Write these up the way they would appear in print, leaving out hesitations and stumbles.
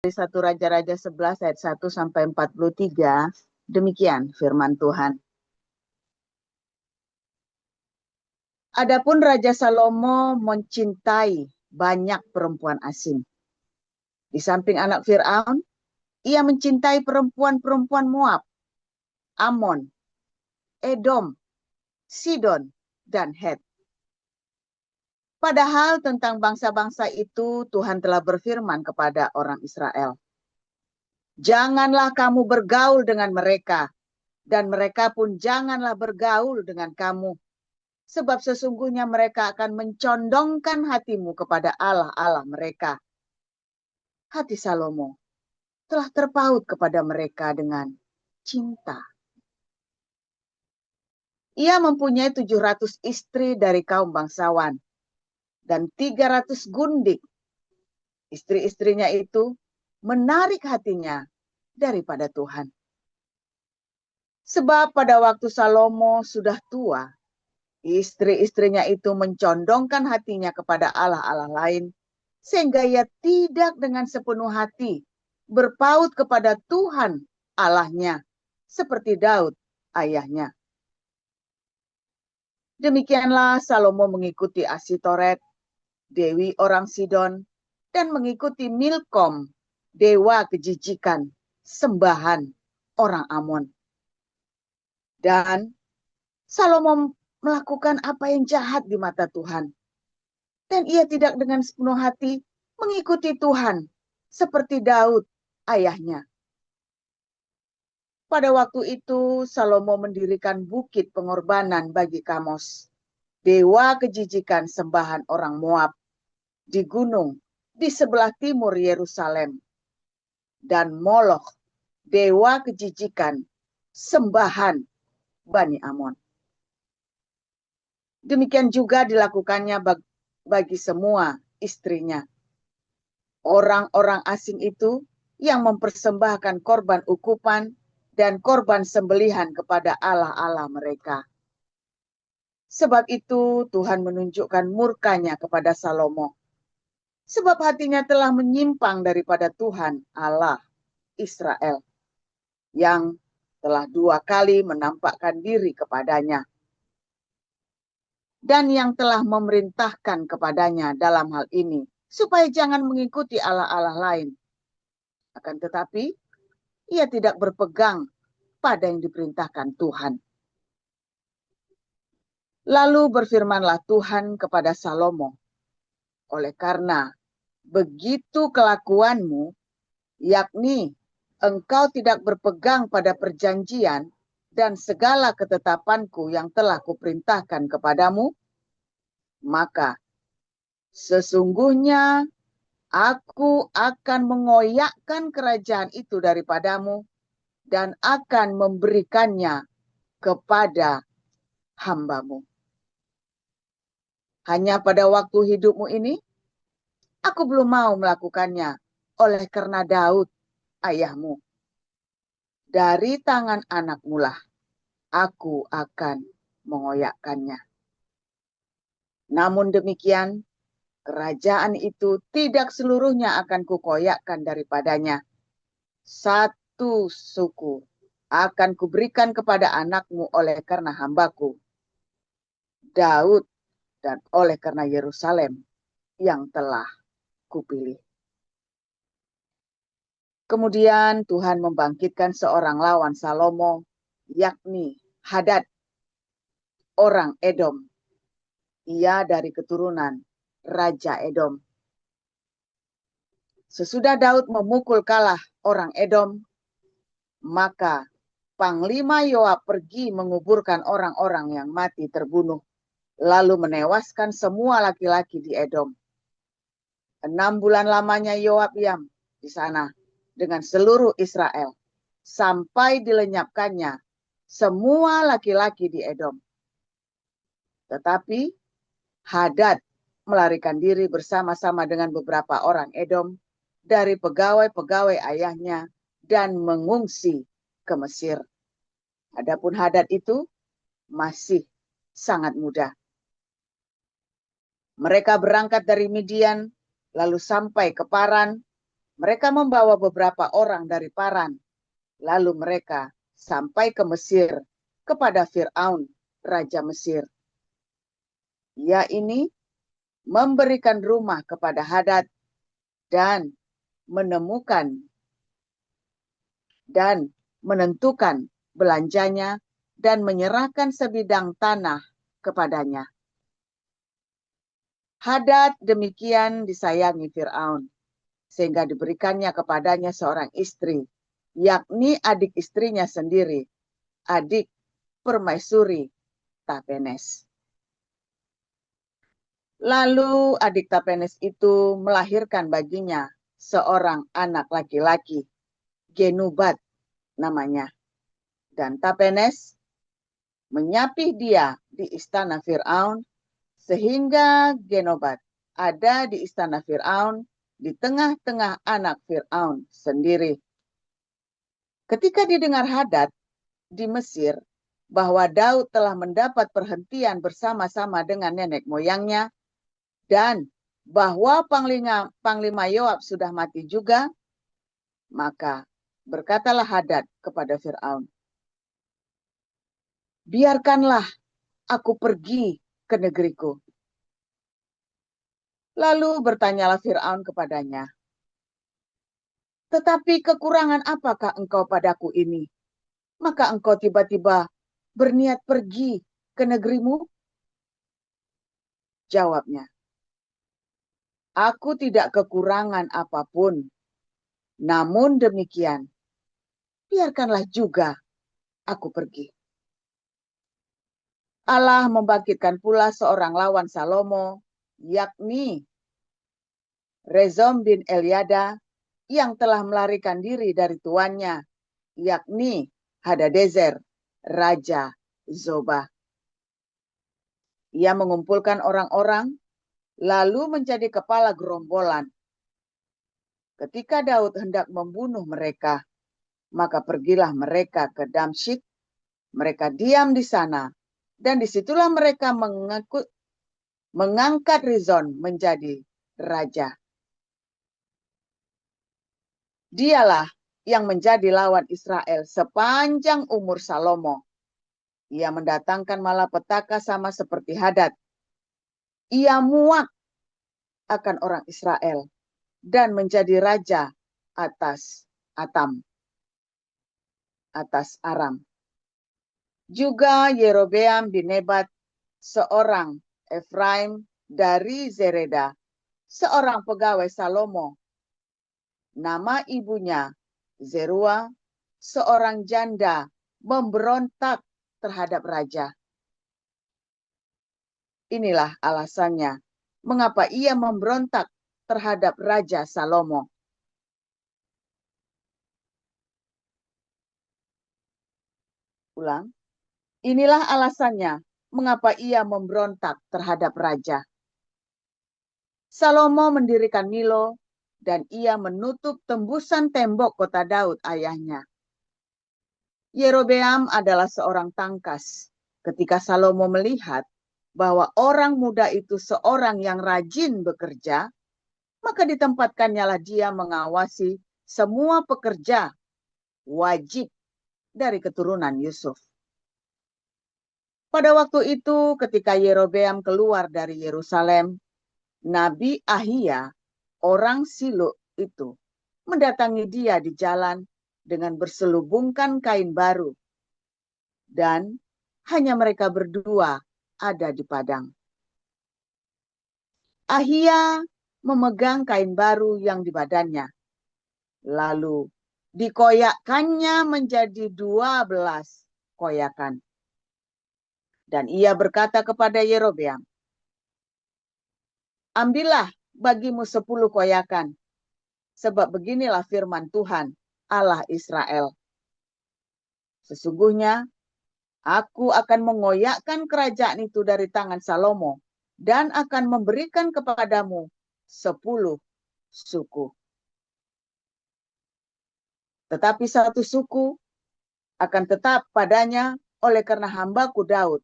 1 Raja-Raja 11 ayat 1 sampai 43, demikian firman Tuhan. Adapun Raja Salomo mencintai banyak perempuan asing. Di samping anak Fir'aun, ia mencintai perempuan-perempuan Moab, Amon, Edom, Sidon, dan Het. Padahal tentang bangsa-bangsa itu Tuhan telah berfirman kepada orang Israel. Janganlah kamu bergaul dengan mereka, dan mereka pun janganlah bergaul dengan kamu. Sebab sesungguhnya mereka akan mencondongkan hatimu kepada Allah-Allah mereka. Hati Salomo telah terpaut kepada mereka dengan cinta. Ia mempunyai 700 istri dari kaum bangsawan dan 300 gundik. Istri-istrinya itu menarik hatinya daripada Tuhan. Sebab pada waktu Salomo sudah tua, istri-istrinya itu mencondongkan hatinya kepada Allah-Allah lain, sehingga ia tidak dengan sepenuh hati berpaut kepada Tuhan Allahnya, seperti Daud ayahnya. Demikianlah Salomo mengikuti Asitoret, dewi orang Sidon, dan mengikuti Milkom, dewa kejijikan, sembahan orang Amon. Dan Salomo melakukan apa yang jahat di mata Tuhan. Dan ia tidak dengan sepenuh hati mengikuti Tuhan, seperti Daud ayahnya. Pada waktu itu Salomo mendirikan bukit pengorbanan bagi Kamos, dewa kejijikan sembahan orang Moab, di gunung di sebelah timur Yerusalem, dan Moloch, dewa kejijikan sembahan Bani Amon. Demikian juga dilakukannya bagi semua istrinya. Orang-orang asing itu yang mempersembahkan korban ukupan dan korban sembelihan kepada Allah-Allah mereka. Sebab itu Tuhan menunjukkan murkanya kepada Salomo. Sebab hatinya telah menyimpang daripada Tuhan Allah Israel, yang telah 2 kali menampakkan diri kepadanya, dan yang telah memerintahkan kepadanya dalam hal ini, supaya jangan mengikuti Allah-Allah lain. Akan tetapi, ia tidak berpegang pada yang diperintahkan Tuhan. Lalu berfirmanlah Tuhan kepada Salomo, oleh karena begitu kelakuanmu, yakni engkau tidak berpegang pada perjanjian dan segala ketetapanku yang telah kuperintahkan kepadamu, maka sesungguhnya aku akan mengoyakkan kerajaan itu daripadamu dan akan memberikannya kepada hambamu. Hanya pada waktu hidupmu ini, aku belum mau melakukannya oleh karena Daud ayahmu. Dari tangan anakmu lah aku akan mengoyakkannya. Namun demikian, kerajaan itu tidak seluruhnya akan kukoyakkan daripadanya. 1 suku akan kuberikan kepada anakmu oleh karena hambaku Daud, dan oleh karena Yerusalem yang telah kupilih. Kemudian Tuhan membangkitkan seorang lawan Salomo, yakni Hadad, orang Edom. Ia dari keturunan Raja Edom. Sesudah Daud memukul kalah orang Edom, maka Panglima Yoab pergi menguburkan orang-orang yang mati terbunuh, lalu menewaskan semua laki-laki di Edom. 6 bulan lamanya Yoab diam di sana dengan seluruh Israel, sampai dilenyapkannya semua laki-laki di Edom. Tetapi Hadad melarikan diri bersama-sama dengan beberapa orang Edom dari pegawai-pegawai ayahnya dan mengungsi ke Mesir. Adapun Hadad itu masih sangat muda. Mereka berangkat dari Midian, lalu sampai ke Paran, Mereka membawa beberapa orang dari Paran, lalu mereka sampai ke Mesir kepada Fir'aun, Raja Mesir. Ia ini memberikan rumah kepada Hadad dan menemukan dan menentukan belanjanya dan menyerahkan sebidang tanah kepadanya. Hadad demikian disayangi Fir'aun, sehingga diberikannya kepadanya seorang istri, yakni adik istrinya sendiri, adik permaisuri Tapenes. Lalu adik Tapenes itu melahirkan baginya seorang anak laki-laki, Genubat namanya. Dan Tapenes menyapih dia di istana Fir'aun, sehingga Genobat ada di istana Fir'aun, di tengah-tengah anak Fir'aun sendiri. Ketika didengar Hadad di Mesir bahwa Daud telah mendapat perhentian bersama-sama dengan nenek moyangnya, dan bahwa Panglima Yoab sudah mati juga, maka berkatalah Hadad kepada Fir'aun, biarkanlah aku pergi ke negeriku. Lalu bertanyalah Fir'aun kepadanya, tetapi kekurangan apakah engkau padaku ini? Maka engkau tiba-tiba berniat pergi ke negerimu? Jawabnya, aku tidak kekurangan apapun. Namun demikian, biarkanlah juga aku pergi. Allah membangkitkan pula seorang lawan Salomo, yakni Rezon bin Eliada, yang telah melarikan diri dari tuannya, yakni Hadadezer, Raja Zobah. Ia mengumpulkan orang-orang, lalu menjadi kepala gerombolan. Ketika Daud hendak membunuh mereka, maka pergilah mereka ke Damsyik. Mereka diam di sana, dan disitulah mereka mengangkat Rezon menjadi raja. Dialah yang menjadi lawan Israel sepanjang umur Salomo. Ia mendatangkan malapetaka sama seperti Hadad. Ia muak akan orang Israel dan menjadi raja atas Aram. Juga Yerobeam bin Nebat, seorang Efraim dari Zereda, seorang pegawai Salomo. Nama ibunya Zerua, seorang janda, memberontak terhadap raja. Inilah alasannya mengapa ia memberontak terhadap Raja Salomo. Ulang. Inilah alasannya mengapa ia memberontak terhadap raja. Salomo mendirikan Milo, dan ia menutup tembusan tembok kota Daud ayahnya. Yerobeam adalah seorang tangkas. Ketika Salomo melihat bahwa orang muda itu seorang yang rajin bekerja, maka ditempatkannya lah dia mengawasi semua pekerja wajib dari keturunan Yusuf. Pada waktu itu, ketika Yerobeam keluar dari Yerusalem, Nabi Ahia, orang Silo itu, mendatangi dia di jalan dengan berselubungkan kain baru. Dan hanya mereka berdua ada di padang. Ahia memegang kain baru yang di badannya. Lalu dikoyakkannya menjadi 12 koyakan. Dan ia berkata kepada Yerobeam, ambillah bagimu 10 koyakan, sebab beginilah firman Tuhan, Allah Israel. Sesungguhnya, aku akan mengoyakkan kerajaan itu dari tangan Salomo, dan akan memberikan kepadamu 10 suku. Tetapi satu suku akan tetap padanya oleh karena hambaku Daud,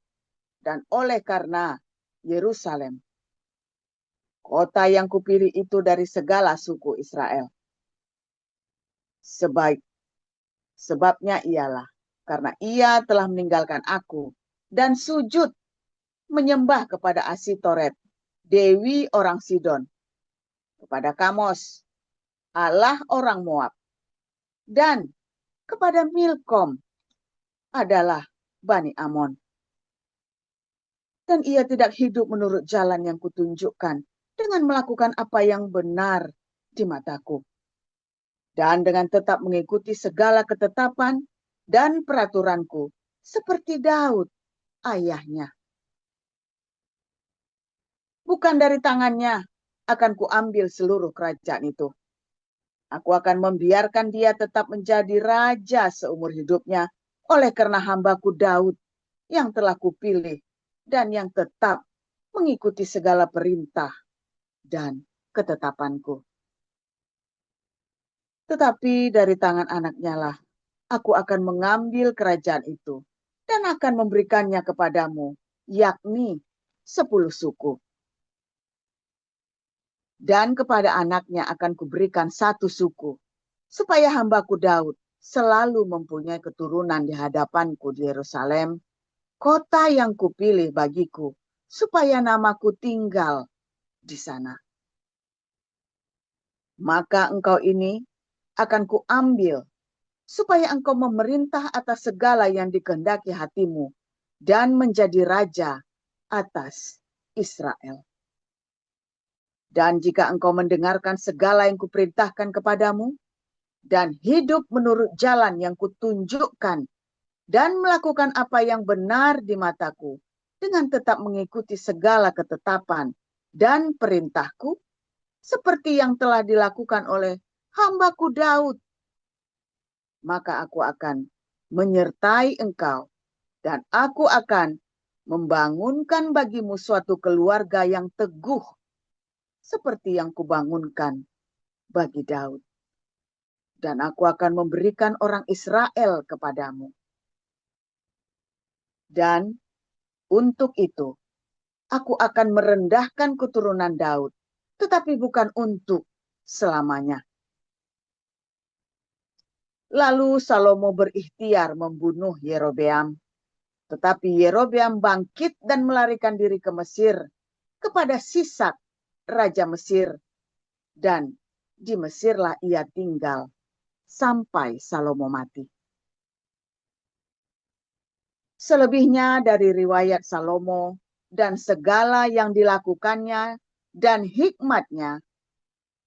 dan oleh karena Yerusalem, kota yang kupilih itu dari segala suku Israel. Sebabnya ialah karena ia telah meninggalkan aku dan sujud menyembah kepada Asitoret, dewi orang Sidon, kepada Kamos, Allah orang Moab, dan kepada Milkom adalah Bani Amon. Dan ia tidak hidup menurut jalan yang kutunjukkan dengan melakukan apa yang benar di mataku. Dan dengan tetap mengikuti segala ketetapan dan peraturanku seperti Daud ayahnya. Bukan dari tangannya akan kuambil seluruh kerajaan itu. Aku akan membiarkan dia tetap menjadi raja seumur hidupnya oleh karena hambaku Daud yang telah kupilih dan yang tetap mengikuti segala perintah dan ketetapanku. Tetapi dari tangan anaknya lah aku akan mengambil kerajaan itu dan akan memberikannya kepadamu, yakni 10 suku. Dan kepada anaknya akan kuberikan 1 suku, supaya hambaku Daud selalu mempunyai keturunan di hadapanku di Yerusalem, kota yang kupilih bagiku, supaya namaku tinggal di sana. Maka engkau ini akan kuambil, supaya engkau memerintah atas segala yang dikehendaki hatimu, dan menjadi raja atas Israel. Dan jika engkau mendengarkan segala yang kuperintahkan kepadamu, dan hidup menurut jalan yang kutunjukkan, dan melakukan apa yang benar di mataku, dengan tetap mengikuti segala ketetapan dan perintahku, seperti yang telah dilakukan oleh hambaku Daud, maka aku akan menyertai engkau, dan aku akan membangunkan bagimu suatu keluarga yang teguh, seperti yang kubangunkan bagi Daud. Dan aku akan memberikan orang Israel kepadamu. Dan untuk itu, aku akan merendahkan keturunan Daud, tetapi bukan untuk selamanya. Lalu Salomo berikhtiar membunuh Yerobeam. Tetapi Yerobeam bangkit dan melarikan diri ke Mesir, kepada Sisak, raja Mesir. Dan di Mesirlah ia tinggal sampai Salomo mati. Selebihnya dari riwayat Salomo dan segala yang dilakukannya dan hikmatnya,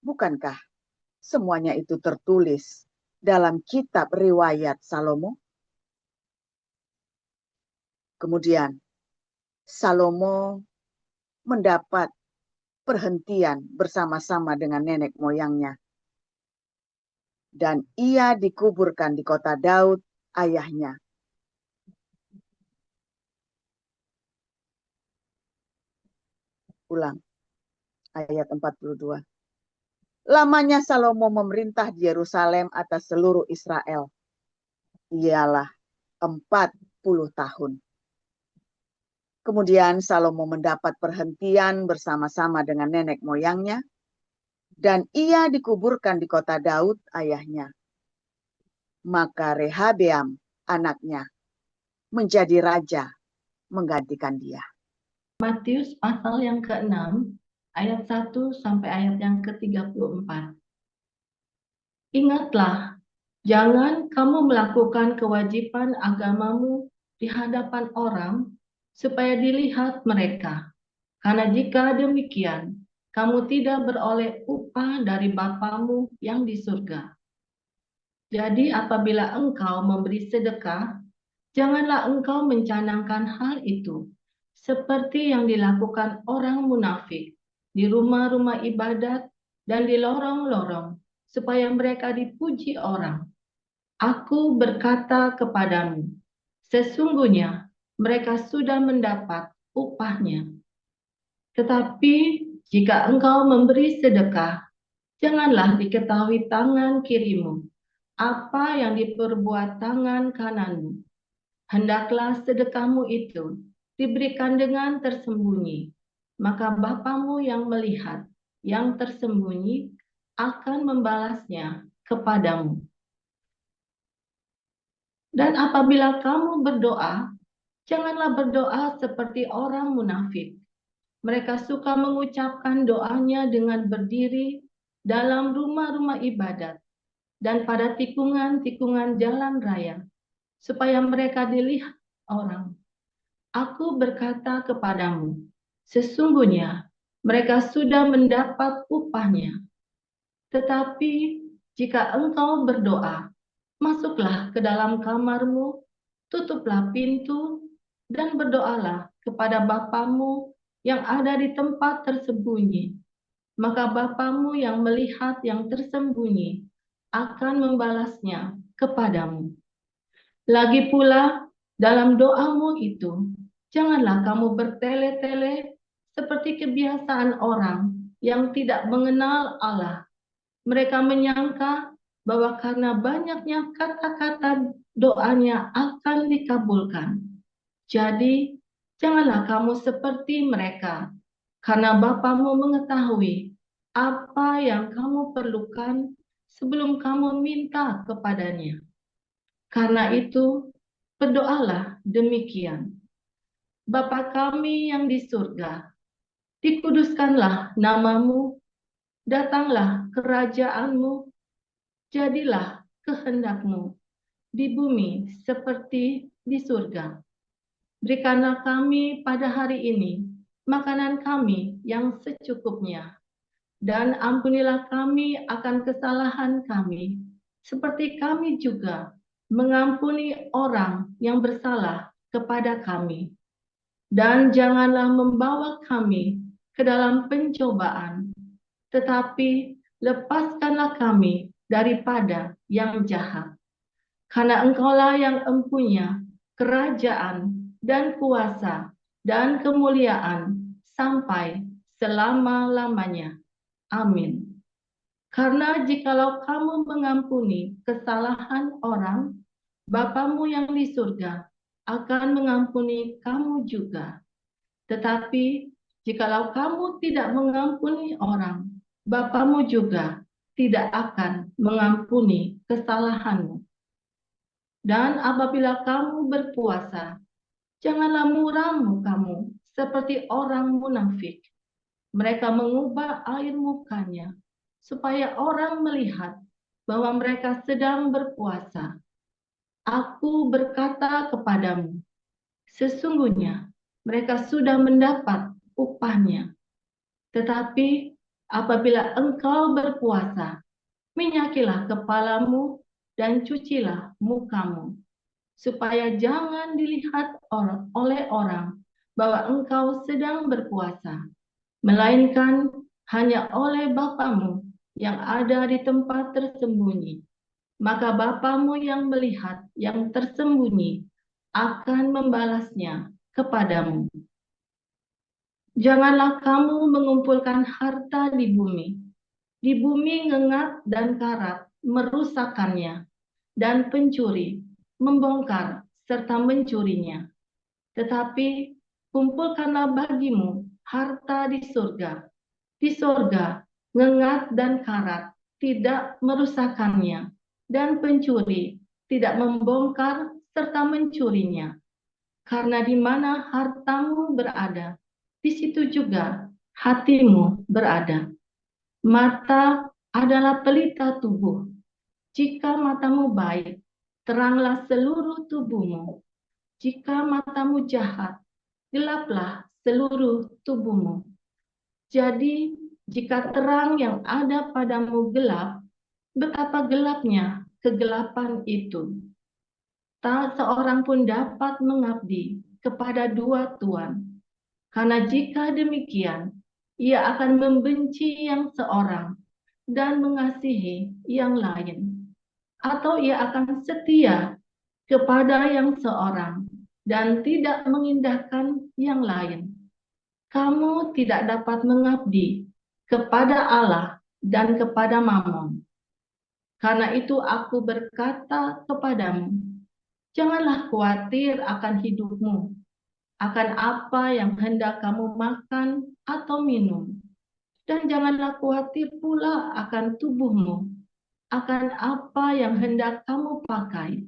bukankah semuanya itu tertulis dalam kitab riwayat Salomo? Kemudian Salomo mendapat perhentian bersama-sama dengan nenek moyangnya. Dan ia dikuburkan di kota Daud, ayahnya. Ulang, ayat 42. Lamanya Salomo memerintah di Yerusalem atas seluruh Israel. Ialah 40 tahun. Kemudian Salomo mendapat perhentian bersama-sama dengan nenek moyangnya, dan ia dikuburkan di kota Daud, ayahnya. Maka Rehabeam, anaknya, menjadi raja menggantikan dia. Matius pasal yang ke-6, ayat 1 sampai ayat yang ke-34. Ingatlah, jangan kamu melakukan kewajiban agamamu di hadapan orang, supaya dilihat mereka. Karena jika demikian, kamu tidak beroleh upah dari Bapamu yang di surga. Jadi apabila engkau memberi sedekah, janganlah engkau mencanangkan hal itu, seperti yang dilakukan orang munafik di rumah-rumah ibadat dan di lorong-lorong, supaya mereka dipuji orang. Aku berkata kepadamu, sesungguhnya mereka sudah mendapat upahnya. Tetapi jika engkau memberi sedekah, janganlah diketahui tangan kirimu apa yang diperbuat tangan kananmu. Hendaklah sedekahmu itu diberikan dengan tersembunyi, maka Bapamu yang melihat yang tersembunyi akan membalasnya kepadamu. Dan apabila kamu berdoa, janganlah berdoa seperti orang munafik. Mereka suka mengucapkan doanya dengan berdiri dalam rumah-rumah ibadat dan pada tikungan-tikungan jalan raya, supaya mereka dilihat orang. Aku berkata kepadamu, sesungguhnya mereka sudah mendapat upahnya. Tetapi jika engkau berdoa, masuklah ke dalam kamarmu, tutuplah pintu, dan berdoalah kepada Bapamu yang ada di tempat tersembunyi. Maka Bapamu yang melihat yang tersembunyi akan membalasnya kepadamu. Lagi pula, dalam doamu itu, janganlah kamu bertele-tele seperti kebiasaan orang yang tidak mengenal Allah. Mereka menyangka bahwa karena banyaknya kata-kata doanya akan dikabulkan. Jadi, janganlah kamu seperti mereka, karena Bapamu mengetahui apa yang kamu perlukan sebelum kamu minta kepadanya. Karena itu, berdoalah demikian. Bapa kami yang di surga, dikuduskanlah namamu, datanglah kerajaanmu, jadilah kehendakmu di bumi seperti di surga. Berikanlah kami pada hari ini makanan kami yang secukupnya, dan ampunilah kami akan kesalahan kami, seperti kami juga mengampuni orang yang bersalah kepada kami. Dan janganlah membawa kami ke dalam pencobaan, tetapi lepaskanlah kami daripada yang jahat. Karena engkaulah yang empunya kerajaan dan kuasa dan kemuliaan sampai selama-lamanya. Amin. Karena jikalau kamu mengampuni kesalahan orang, Bapamu yang di surga akan mengampuni kamu juga. Tetapi jikalau kamu tidak mengampuni orang, Bapamu juga tidak akan mengampuni kesalahanmu. Dan apabila kamu berpuasa, janganlah muram mukamu seperti orang munafik. Mereka mengubah air mukanya supaya orang melihat bahwa mereka sedang berpuasa. Aku berkata kepadamu, sesungguhnya mereka sudah mendapat upahnya. Tetapi apabila engkau berpuasa, minyakilah kepalamu dan cucilah mukamu, supaya jangan dilihat oleh orang bahwa engkau sedang berpuasa, melainkan hanya oleh Bapamu yang ada di tempat tersembunyi. Maka Bapamu yang melihat yang tersembunyi akan membalasnya kepadamu. Janganlah kamu mengumpulkan harta di bumi. Di bumi ngengat dan karat merusakkannya, dan pencuri membongkar serta mencurinya. Tetapi kumpulkanlah bagimu harta di surga. Di surga ngengat dan karat tidak merusakkannya, dan pencuri tidak membongkar serta mencurinya. Karena di mana hartamu berada, di situ juga hatimu berada. Mata adalah pelita tubuh. Jika matamu baik, teranglah seluruh tubuhmu. Jika matamu jahat, gelaplah seluruh tubuhmu. Jadi, jika terang yang ada padamu gelap, betapa gelapnya kegelapan itu. Tak seorang pun dapat mengabdi kepada dua tuan, karena jika demikian, ia akan membenci yang seorang dan mengasihi yang lain, atau ia akan setia kepada yang seorang dan tidak mengindahkan yang lain. Kamu tidak dapat mengabdi kepada Allah dan kepada Mammon. Karena itu aku berkata kepadamu, janganlah khawatir akan hidupmu, akan apa yang hendak kamu makan atau minum. Dan janganlah khawatir pula akan tubuhmu, akan apa yang hendak kamu pakai.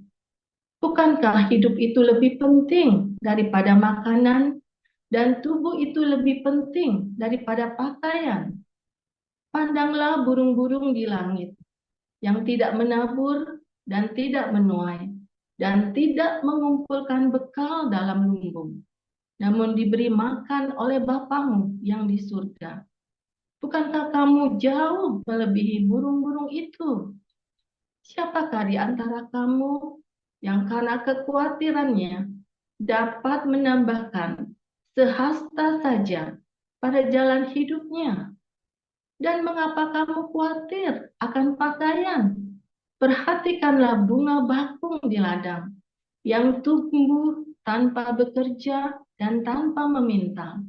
Bukankah hidup itu lebih penting daripada makanan dan tubuh itu lebih penting daripada pakaian? Pandanglah burung-burung di langit yang tidak menabur dan tidak menuai dan tidak mengumpulkan bekal dalam lumbung, namun diberi makan oleh Bapamu yang di surga. Bukankah kamu jauh melebihi burung-burung itu? Siapakah di antara kamu yang karena kekhawatirannya dapat menambahkan sehasta saja pada jalan hidupnya? Dan mengapa kamu khawatir akan pakaian? Perhatikanlah bunga bakung di ladang yang tumbuh tanpa bekerja dan tanpa meminta.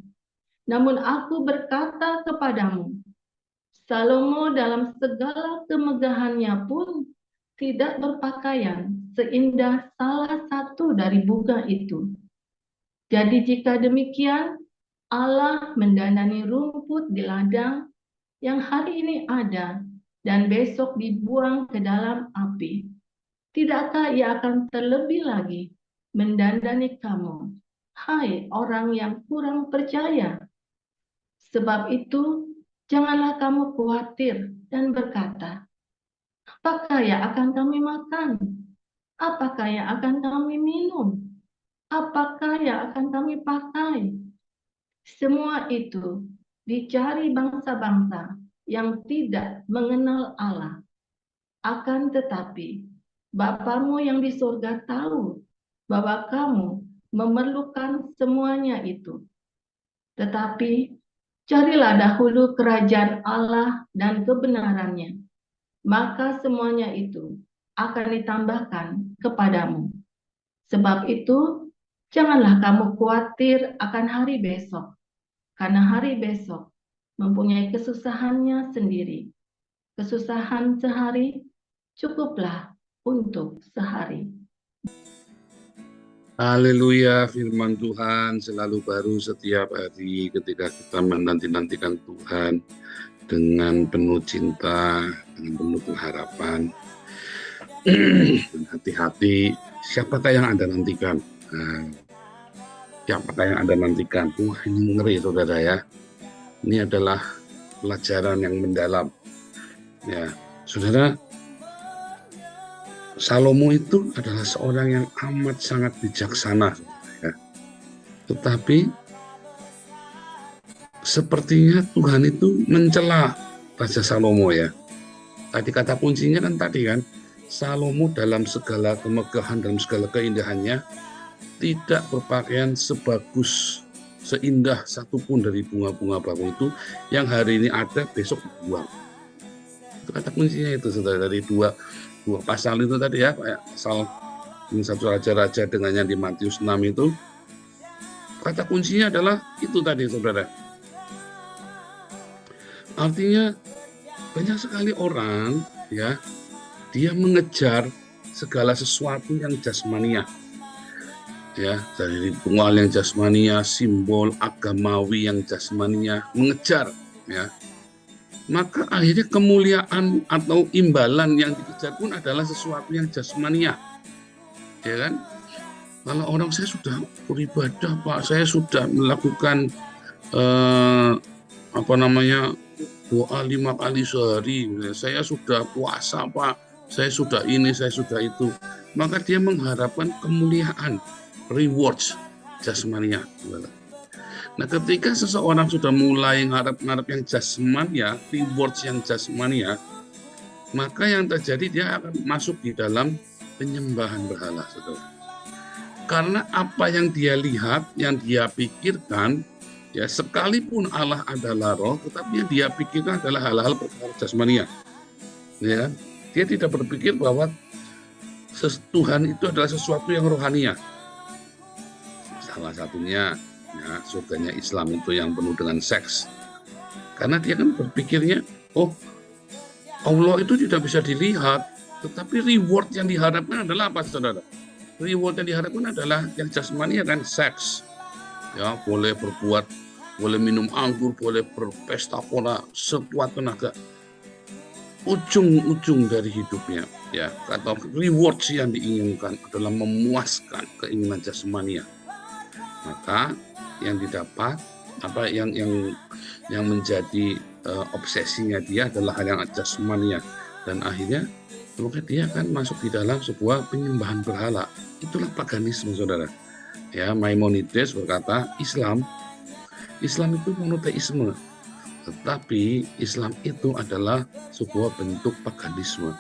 Namun aku berkata kepadamu, Salomo dalam segala kemegahannya pun tidak berpakaian seindah salah satu dari bunga itu. Jadi jika demikian, Allah mendandani rumput di ladang yang hari ini ada dan besok dibuang ke dalam api. Tidakkah Ia akan terlebih lagi mendandani kamu, hai orang yang kurang percaya? Sebab itu, janganlah kamu khawatir dan berkata, apakah yang akan kami makan? Apakah yang akan kami minum? Apakah yang akan kami pakai? Semua itu dicari bangsa-bangsa yang tidak mengenal Allah. Akan tetapi, Bapamu yang di surga tahu bahwa kamu memerlukan semuanya itu. Tetapi, carilah dahulu kerajaan Allah dan kebenarannya, maka semuanya itu akan ditambahkan kepadamu. Sebab itu, janganlah kamu khawatir akan hari besok, karena hari besok mempunyai kesusahannya sendiri. Kesusahan sehari cukuplah untuk sehari. Haleluya, firman Tuhan selalu baru setiap hari ketika kita menanti-nantikan Tuhan dengan penuh cinta, dengan penuh pengharapan. Dan hati-hati, siapakah yang Anda nantikan? Siapakah yang Anda nantikan? Wah, ini ngeri saudara ya. Ini adalah pelajaran yang mendalam. Ya, saudara, Salomo itu adalah seorang yang amat sangat bijaksana, ya. Tetapi sepertinya Tuhan itu mencela Raja Salomo ya. Tadi kata kuncinya kan tadi kan, Salomo dalam segala kemegahan, dalam segala keindahannya tidak berpakaian sebagus, seindah satupun dari bunga-bunga bakung itu yang hari ini ada, besok dibuang. Itu kata kuncinya itu, saudara, dari dua pasal itu tadi ya, pasal ini satu raja-raja dengan yang di Matius 6 itu, kata kuncinya adalah itu tadi, saudara. Artinya banyak sekali orang ya, dia mengejar segala sesuatu yang jasmania ya, dari ritual yang jasmania, simbol agamawi yang jasmania, mengejar ya. Maka akhirnya kemuliaan atau imbalan yang dikejar pun adalah sesuatu yang jasmania, ya kan? Kalau orang, saya sudah beribadah Pak, saya sudah melakukan doa 5 kali sehari, saya sudah puasa Pak, saya sudah ini, saya sudah itu. Maka dia mengharapkan kemuliaan, rewards jasmania. Nah, ketika seseorang sudah mulai ngarep-ngarep yang jasmania, rewards yang jasmania, maka yang terjadi dia akan masuk di dalam penyembahan berhala, saudara. Karena apa yang dia lihat, yang dia pikirkan, ya sekalipun Allah adalah roh, tetapi yang dia pikirkan adalah hal-hal perkara jasmania. Ya, dia tidak berpikir bahwa Tuhan itu adalah sesuatu yang rohania. Salah satunya, ya, surganya Islam itu yang penuh dengan seks. Karena dia kan berpikirnya, oh Allah itu tidak bisa dilihat, tetapi reward yang diharapkan adalah apa, saudara? Reward yang diharapkan adalah yang jasmani kan, seks. Ya, boleh berbuat, boleh minum anggur, boleh berpesta pora sekuat tenaga. ujung-ujung dari hidupnya, ya, atau rewards yang diinginkan adalah memuaskan keinginan jasmania, maka yang didapat yang menjadi obsesinya dia adalah hal yang jasmania, dan akhirnya maka dia akan masuk di dalam sebuah penyembahan berhala. Itulah paganisme, saudara. Ya, Maimonides berkata Islam itu monoteisme, tetapi Islam itu adalah sebuah bentuk paganisme.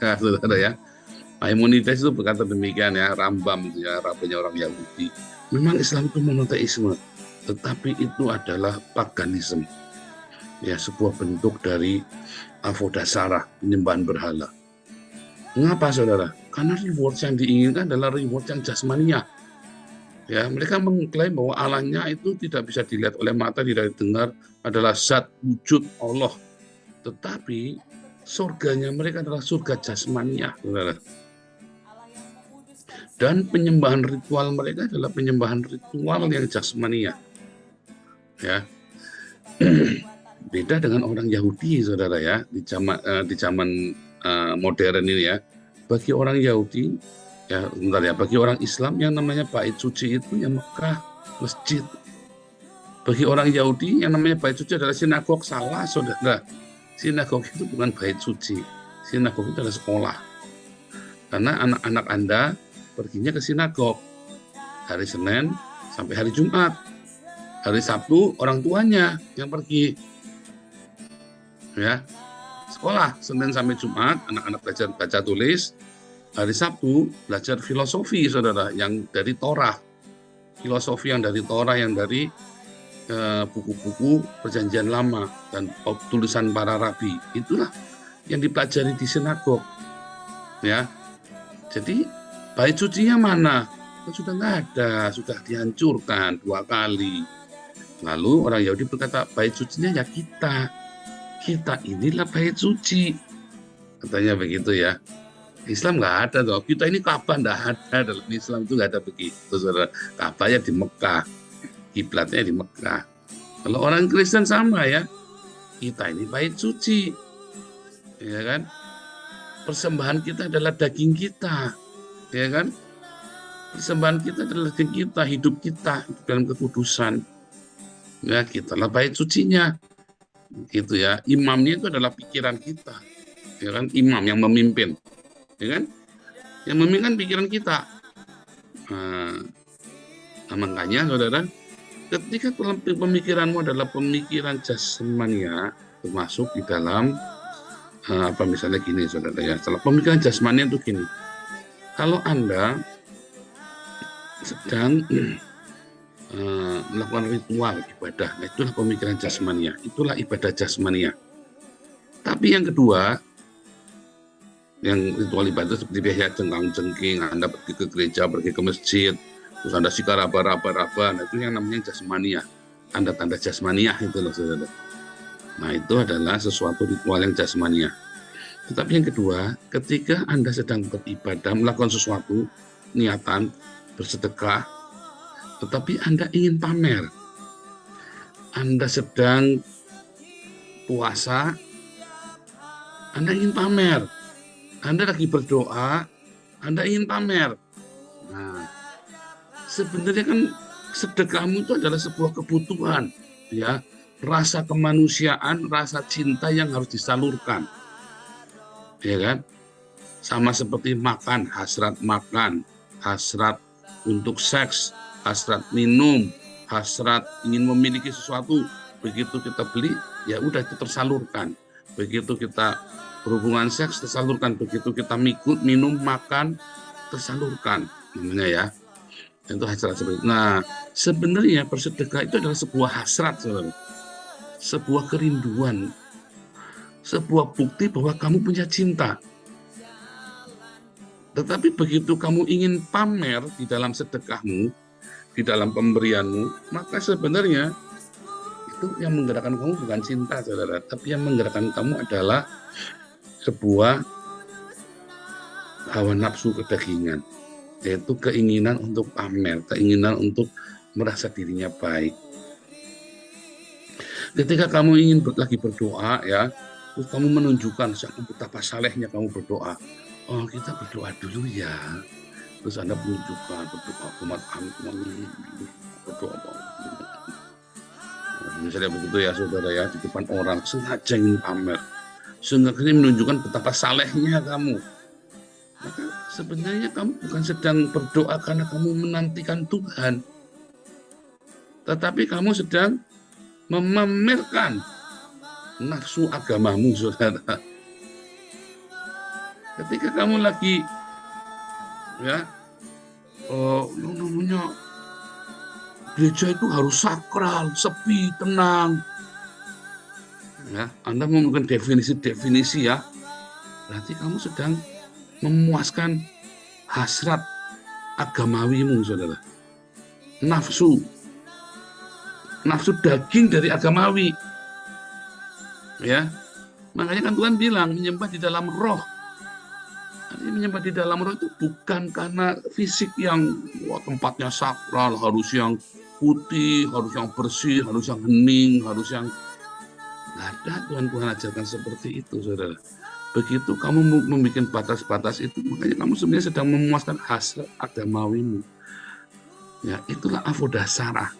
Ya, saudara ya. Maimonides itu berkata demikian, ya, Rambam itu ya, rabenya orang Yahudi. Memang Islam itu monoteisme, tetapi itu adalah paganisme. Ya, sebuah bentuk dari avodasara, penyembahan berhala. Mengapa, saudara? Karena reward yang diinginkan adalah reward yang jasmania. Ya, mereka mengklaim bahwa Allahnya itu tidak bisa dilihat oleh mata, tidak didengar, adalah zat wujud Allah. Tetapi surganya mereka adalah surga jasmania, saudara. Dan penyembahan ritual mereka adalah penyembahan ritual yang jasmania. Ya. Beda dengan orang Yahudi, saudara ya, di zaman modern ini ya. Bagi orang Yahudi, ya, bagi orang Islam yang namanya bait suci itu yang Mekah, masjid. Bagi orang Yahudi yang namanya bait suci adalah sinagog. Salah, saudara. Sinagog itu bukan bait suci. Sinagog itu adalah sekolah. Karena anak-anak Anda perginya ke sinagog hari Senin sampai hari Jumat. Hari Sabtu orang tuanya yang pergi. Ya, sekolah Senin sampai Jumat anak-anak belajar baca tulis. Hari Sabtu belajar filosofi, saudara, yang dari Torah, filosofi yang dari Torah, yang dari buku-buku Perjanjian Lama dan tulisan para rabi. Itulah yang dipelajari di sinagog. Ya, jadi bait sucinya mana? Sudah nggak ada, sudah dihancurkan 2 kali. Lalu orang Yahudi berkata bait sucinya ya kita inilah bait suci, katanya begitu ya. Islam nggak ada toh, kita ini Ka'bah nggak ada, dalam Islam itu nggak ada begitu, saudara. Ka'bahnya di Mekah, kiblatnya di Mekah. Kalau orang Kristen sama ya, kita ini bait suci, ya kan? Persembahan kita adalah daging kita, ya kan? Persembahan kita adalah daging kita, hidup kita dalam kekudusan. Ya, kitalah bait sucinya. Gitu ya, imamnya itu adalah pikiran kita, ya kan, imam yang memimpin, ya kan, yang memimpin pikiran kita. Nah, makanya, saudara, ketika pemikiranmu adalah pemikiran jasmania, termasuk di dalam misalnya gini, saudara ya, setelah pemikiran jasmania itu gini, kalau Anda sedang melakukan ritual ibadah, nah itulah pemikiran jasmania, itulah ibadah jasmania. Tapi yang kedua, yang ritual ibadah seperti biasa cengkang-cengking, Anda pergi ke gereja, pergi ke masjid, terus Anda sikar raba-raba, nah itu yang namanya jasmania, tanda-tanda jasmania itu loh, saudara. Nah, itu adalah sesuatu ritual yang jasmania. Tetapi yang kedua, ketika Anda sedang beribadah, melakukan sesuatu, niatan, bersedekah, tetapi Anda ingin pamer. Anda sedang puasa, Anda ingin pamer. Anda lagi berdoa, Anda ingin pamer. Nah, sebenarnya kan sedekahmu itu adalah sebuah kebutuhan, ya, rasa kemanusiaan, rasa cinta yang harus disalurkan, ya kan? Sama seperti makan, hasrat untuk seks, hasrat minum, hasrat ingin memiliki sesuatu. Begitu kita beli, ya udah itu tersalurkan. Begitu kita berhubungan seks, tersalurkan. Begitu kita minum, makan, tersalurkan. Namanya ya. Itu hasrat seperti itu. Nah, sebenarnya bersedekah itu adalah sebuah hasrat, saudara. Sebuah kerinduan. Sebuah bukti bahwa kamu punya cinta. Tetapi begitu kamu ingin pamer di dalam sedekahmu, di dalam pemberianmu, maka sebenarnya itu yang menggerakkan kamu bukan cinta, saudara, tapi yang menggerakkan kamu adalah sebuah hawa nafsu kedagingan, yaitu keinginan untuk pamer, keinginan untuk merasa dirinya baik. Ketika kamu ingin lagi berdoa, ya, Terus kamu menunjukkan betapa salehnya kamu berdoa. Oh, kita berdoa dulu ya. Terus Anda menunjukkan berdoa umat kami, berdoa. Misalnya begitu ya saudara ya, di depan orang sengaja ingin pamer, sengaja menunjukkan betapa salehnya kamu. Maka sebenarnya kamu bukan sedang berdoa karena kamu menantikan Tuhan, tetapi kamu sedang memamerkan nafsu agamamu, saudara. Ketika kamu lagi ya, namanya gereja itu harus sakral, sepi, tenang. Ya, Anda menggunakan definisi ya, berarti kamu sedang memuaskan hasrat agamawimu, saudara. Nafsu daging dari agamawi. Ya, makanya kan Tuhan bilang menyembah di dalam roh. Artinya menyembah di dalam roh itu bukan karena fisik yang tempatnya sakral, harus yang putih, harus yang bersih, harus yang hening, harus yang nggak ada. Tuhan ajarkan seperti itu, saudara. Begitu kamu membuat batas-batas itu, makanya kamu sebenarnya sedang memuaskan hasrat agamawimu. Ya, itulah avodasarah.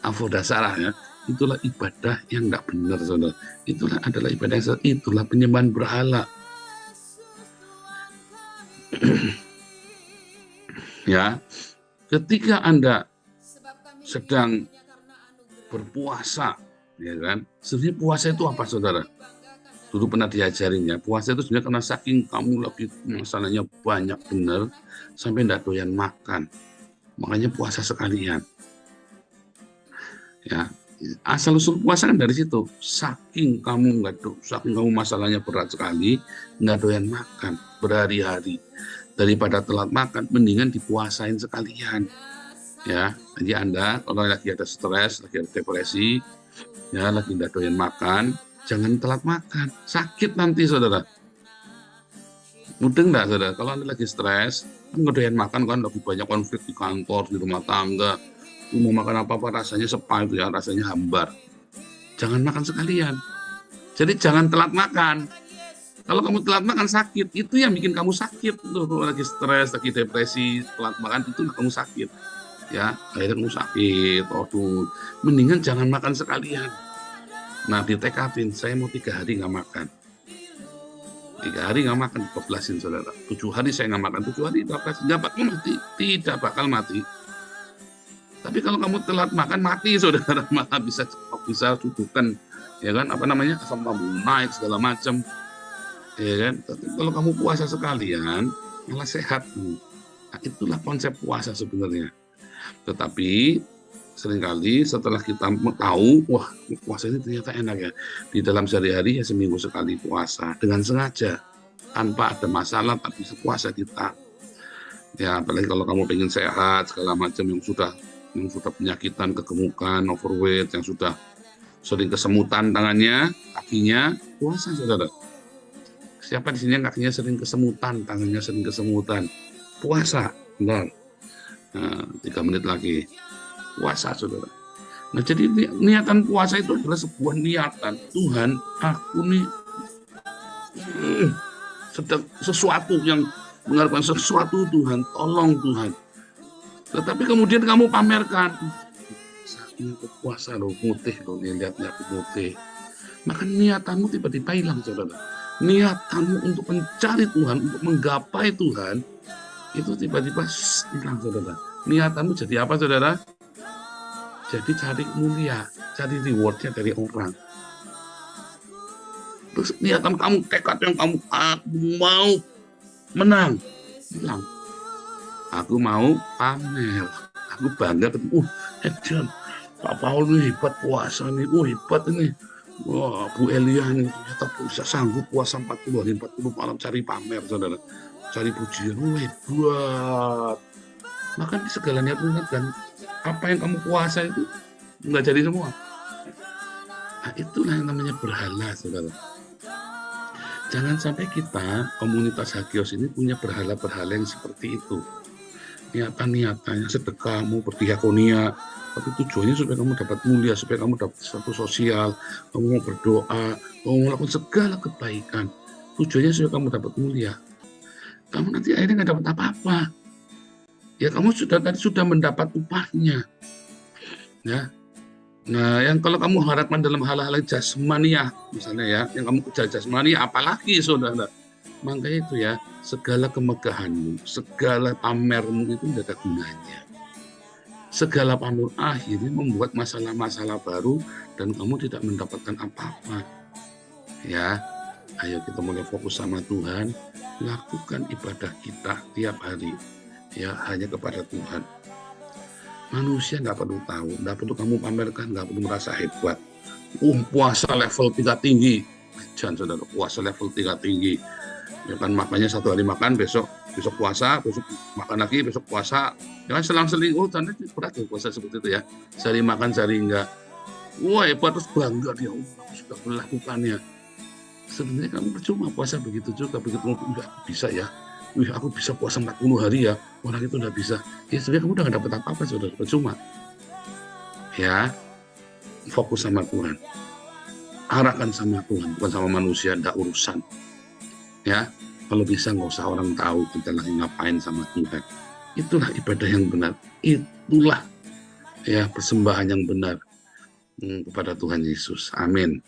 Avodasarah ya. Itulah ibadah yang nggak benar, saudara. Itulah adalah ibadah yang salah. Itulah penyembahan berhala. Ya, ketika Anda sedang berpuasa, ya kan? Sebenarnya puasa itu apa, saudara? Dulu pernah diajarin ya, puasa itu sebenarnya karena saking kamu lagi masalahnya banyak benar, sampai nggak doyan makan. Makanya puasa sekalian. Ya, asal usul puasa kan dari situ. Saking kamu masalahnya berat sekali, nggak doyan makan berhari-hari, daripada telat makan, mendingan dipuasain sekalian. Ya, jadi Anda kalau lagi ada stres, lagi ada depresi, ya lagi nggak doyan makan, jangan telat makan, sakit nanti, saudara. Mudeng nggak, saudara? Kalau Anda lagi stres, kan nggak doyan makan, kan lagi banyak konflik di kantor, di rumah tangga, mau makan apa-apa rasanya sepa itu ya, rasanya hambar. Jangan makan sekalian. Jadi jangan telat makan. Kalau kamu telat makan sakit, itu yang bikin kamu sakit. Tuh, kalau lagi stres, lagi depresi, telat makan itu kamu sakit. Ya, akhirnya kamu sakit. Tuh, mendingan jangan makan sekalian. Nah, ditekadin, saya mau 3 hari nggak makan. 3 hari nggak makan, 12-in, saudara. 7 hari saya nggak makan, 7 hari 12, nggak bakal mati. Tidak bakal mati. Tapi kalau kamu telat makan, mati, saudara. Malah bisa sudukan, ya kan, apa namanya, asam lambung naik, segala macam. Ya kan? Tapi kalau kamu puasa sekalian, malah sehat. Nah, itulah konsep puasa sebenarnya. Tetapi seringkali setelah kita tahu, wah puasa ini ternyata enak ya, di dalam sehari-hari ya seminggu sekali puasa dengan sengaja, tanpa ada masalah, tapi puasa kita. Ya, apalagi kalau kamu pengen sehat segala macam, yang sudah penyakitan, kegemukan, overweight, yang sudah sering kesemutan tangannya, kakinya, puasa, saudara. Siapa di sini yang kakinya sering kesemutan, tangannya sering kesemutan? Puasa, benar. Nah, 3 menit lagi, puasa, saudara. Nah, jadi niatan puasa itu adalah sebuah niatan. Tuhan, aku nih sedang sesuatu yang mengharapkan sesuatu, Tuhan, tolong Tuhan. Tetapi kemudian kamu pamerkan, aku puasa loh, mutih loh, lihatnya aku mutih. Maka niatanmu tiba-tiba hilang, saudara. Niatanmu untuk mencari Tuhan, untuk menggapai Tuhan, itu tiba-tiba hilang, saudara. Niatanmu jadi apa, saudara? Jadi cari mulia, cari rewardnya dari orang. Terus niatan kamu, tekad yang kamu, aku mau menang, hilang. Aku mau pamer, aku bangga, John, Pak Paul ini hebat puasa nih, hebat ini. Wah, Bu Elia ini ternyata bisa sanggup puasa 40 hari 40 malam, cari pamer, saudara. Cari pujian, hebat. Maka di segala niat dan apa yang kamu puasa itu nggak jadi semua. Nah, itulah yang namanya berhala, saudara. Jangan sampai kita, komunitas Hagios ini punya berhala-berhala yang seperti itu. niatan-niatan, sedekahmu, berdiakonia, tapi tujuannya supaya kamu dapat mulia, supaya kamu dapat status sosial, kamu mau berdoa, kamu melakukan segala kebaikan. Tujuannya supaya kamu dapat mulia. Kamu nanti akhirnya nggak dapat apa-apa. Ya kamu sudah mendapat upahnya. Ya. Nah, yang kalau kamu harapkan dalam hal-hal jasmaniah, misalnya ya, yang kamu kejar jasmaniah, apalagi saudara. Makanya itu ya, segala kemegahanmu, segala pamermu itu tidak ada gunanya. Segala pamer akhirnya membuat masalah-masalah baru dan kamu tidak mendapatkan apa-apa. Ya, ayo kita mulai fokus sama Tuhan, lakukan ibadah kita tiap hari. Ya, hanya kepada Tuhan. Manusia nggak perlu tahu, nggak perlu kamu pamerkan, nggak perlu merasa hebat. Puasa level 3 tinggi. Jangan saudara, puasa level 3 tinggi. Ya kan makanya satu hari makan, besok puasa, besok makan lagi, besok puasa. Jangan selang-seling, tanda berat ya puasa seperti itu ya. Sehari makan, sehari enggak. Wah hebat, terus bangga dia, aku sudah melakukannya. Sebenarnya kamu percuma puasa begitu juga, begitu enggak bisa ya. Wih, aku bisa puasa 40 hari ya, orang itu udah bisa. Ya sebenarnya kamu udah gak dapat apa-apa, saudara, percuma. Ya, fokus sama Tuhan. Arahkan sama Tuhan, bukan sama manusia, enggak urusan. Ya, kalau bisa nggak usah orang tahu kita lagi ngapain sama Tuhan. Itulah ibadah yang benar. Itulah ya persembahan yang benar kepada Tuhan Yesus. Amin.